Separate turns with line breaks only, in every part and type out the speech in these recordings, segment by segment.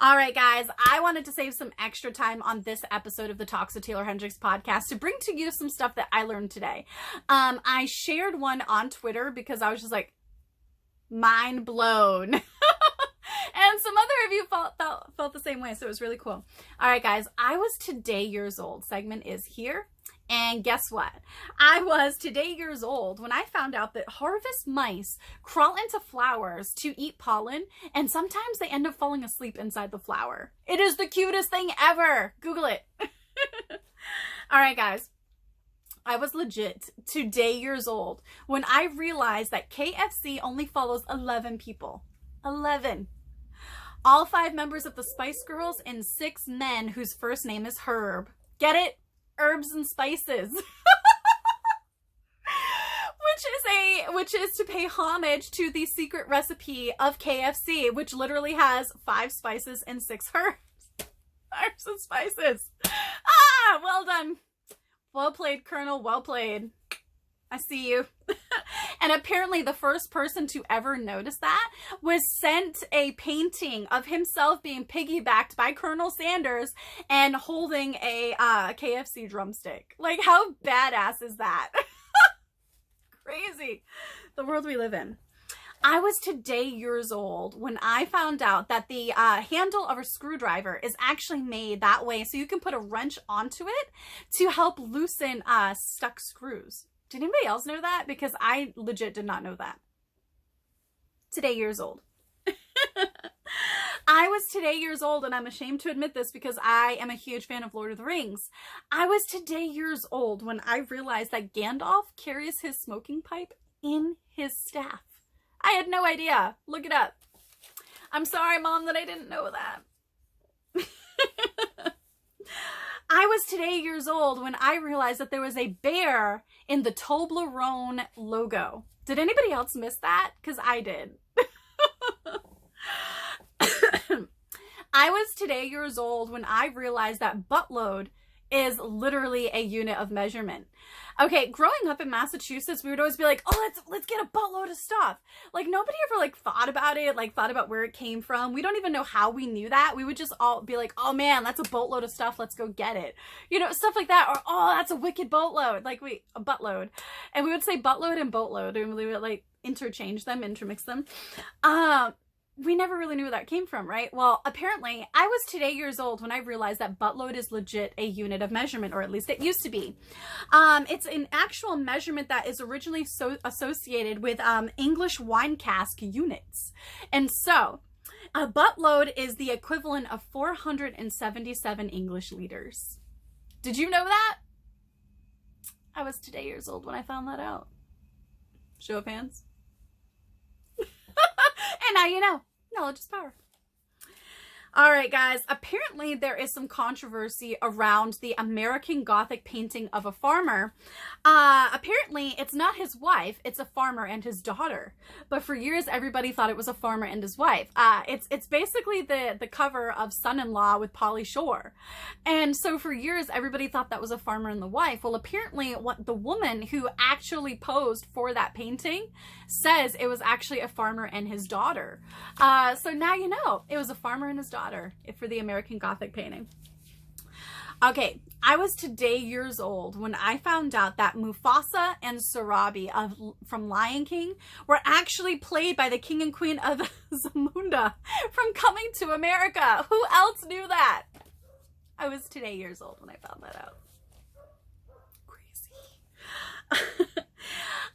All right, guys, I wanted to save some extra time on this episode of the Talks with Taeler Hendrix podcast to bring to you some stuff that I learned today. I shared one on Twitter because I was just like, mind blown. And some other of you felt the same way, so it was really cool. All right, guys, I was today years old. Segment is here. And guess what? I was today years old when I found out that harvest mice crawl into flowers to eat pollen, and sometimes they end up falling asleep inside the flower. It is the cutest thing ever. Google it. All right, guys. I was legit today years old when I realized that KFC only follows 11 people. 11. All 5 members of the Spice Girls and 6 men whose first name is Herb. Get it? Herbs and spices. which is to pay homage to the secret recipe of KFC, which literally has 5 spices and 6 herbs. Herbs and spices. Ah, well done. Well played, Colonel. Well played. I see you. And apparently the first person to ever notice that was sent a painting of himself being piggybacked by Colonel Sanders and holding a KFC drumstick. Like, how badass is that? Crazy. The world we live in. I was today years old when I found out that the handle of a screwdriver is actually made that way so you can put a wrench onto it to help loosen stuck screws. Did anybody else know that? Because I legit did not know that. Today years old. I was today years old, and I'm ashamed to admit this because I am a huge fan of Lord of the Rings. I was today years old when I realized that Gandalf carries his smoking pipe in his staff. I had no idea. Look it up. I'm sorry, Mom, that I didn't know that. I was today years old when I realized that there was a bear in the Toblerone logo. Did anybody else miss that? Because I did. I was today years old when I realized that buttload is literally a unit of measurement. Okay, growing up in Massachusetts, we would always be like, oh, let's get a buttload of stuff. Like, nobody ever like thought about it, like thought about where it came from. We don't even know how we knew that. We would just all be like, oh man, that's a boatload of stuff. Let's go get it. You know, stuff like that. Or, oh, that's a wicked boatload. Like, a buttload. And we would say buttload and boatload, and we would like interchange them, intermix them. We never really knew where that came from, right? Well, apparently, I was today years old when I realized that buttload is legit a unit of measurement, or at least it used to be. It's an actual measurement that is originally associated with English wine cask units. And so, a buttload is the equivalent of 477 English liters. Did you know that? I was today years old when I found that out. Show of hands. And now you know. Knowledge is power. All right, guys. Apparently, there is some controversy around the American Gothic painting of a farmer. Apparently, it's not his wife. It's a farmer and his daughter. But for years, everybody thought it was a farmer and his wife. It's basically the cover of Son-in-Law with Pauly Shore. And so for years, everybody thought that was a farmer and the wife. Well, apparently, the woman who actually posed for that painting says it was actually a farmer and his daughter. So now you know. It was a farmer and his daughter for the American Gothic painting. Okay, I was today years old when I found out that Mufasa and Sarabi from Lion King were actually played by the king and queen of Zamunda from Coming to America. Who else knew that? I was today years old when I found that out. Crazy.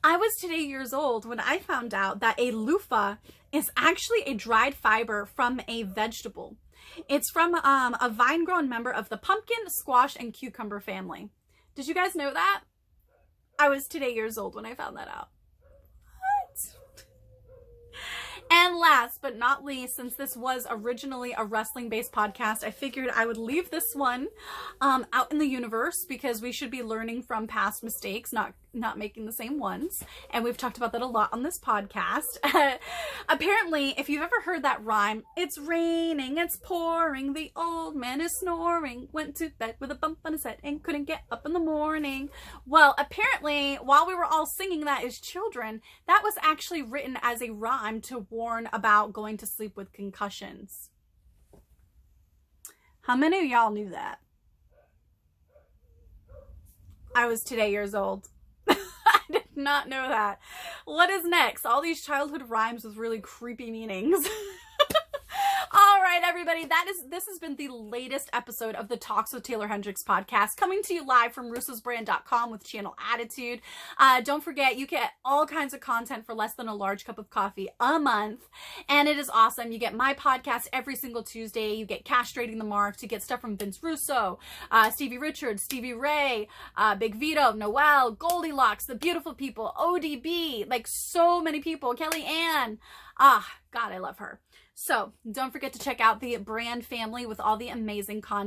I was today years old when I found out that a loofah is actually a dried fiber from a vegetable. It's from a vine-grown member of the pumpkin, squash, and cucumber family. Did you guys know that? I was today years old when I found that out. What? And last but not least, since this was originally a wrestling-based podcast, I figured I would leave this one out in the universe because we should be learning from past mistakes, not making the same ones. And we've talked about that a lot on this podcast. Apparently, if you've ever heard that rhyme, it's raining, it's pouring, the old man is snoring, went to bed with a bump on his head and couldn't get up in the morning. Well, apparently, while we were all singing that as children, that was actually written as a rhyme to warn about going to sleep with concussions. How many of y'all knew that? I was today years old. I did not know that. What is next? All these childhood rhymes with really creepy meanings. All right, everybody, this has been the latest episode of the Talks with Taeler Hendrix podcast, coming to you live from russosbrand.com with channel Attitude. Don't forget, you get all kinds of content for less than a large cup of coffee a month, and it is awesome. You get my podcast every single Tuesday. You get Castrating the Marks. You get stuff from Vince Russo, Stevie Richards, Stevie Ray, Big Vito, Noel, Goldilocks, The Beautiful People, ODB, like so many people, Kelly Ann. God, I love her. So don't forget to check out the brand family with all the amazing content.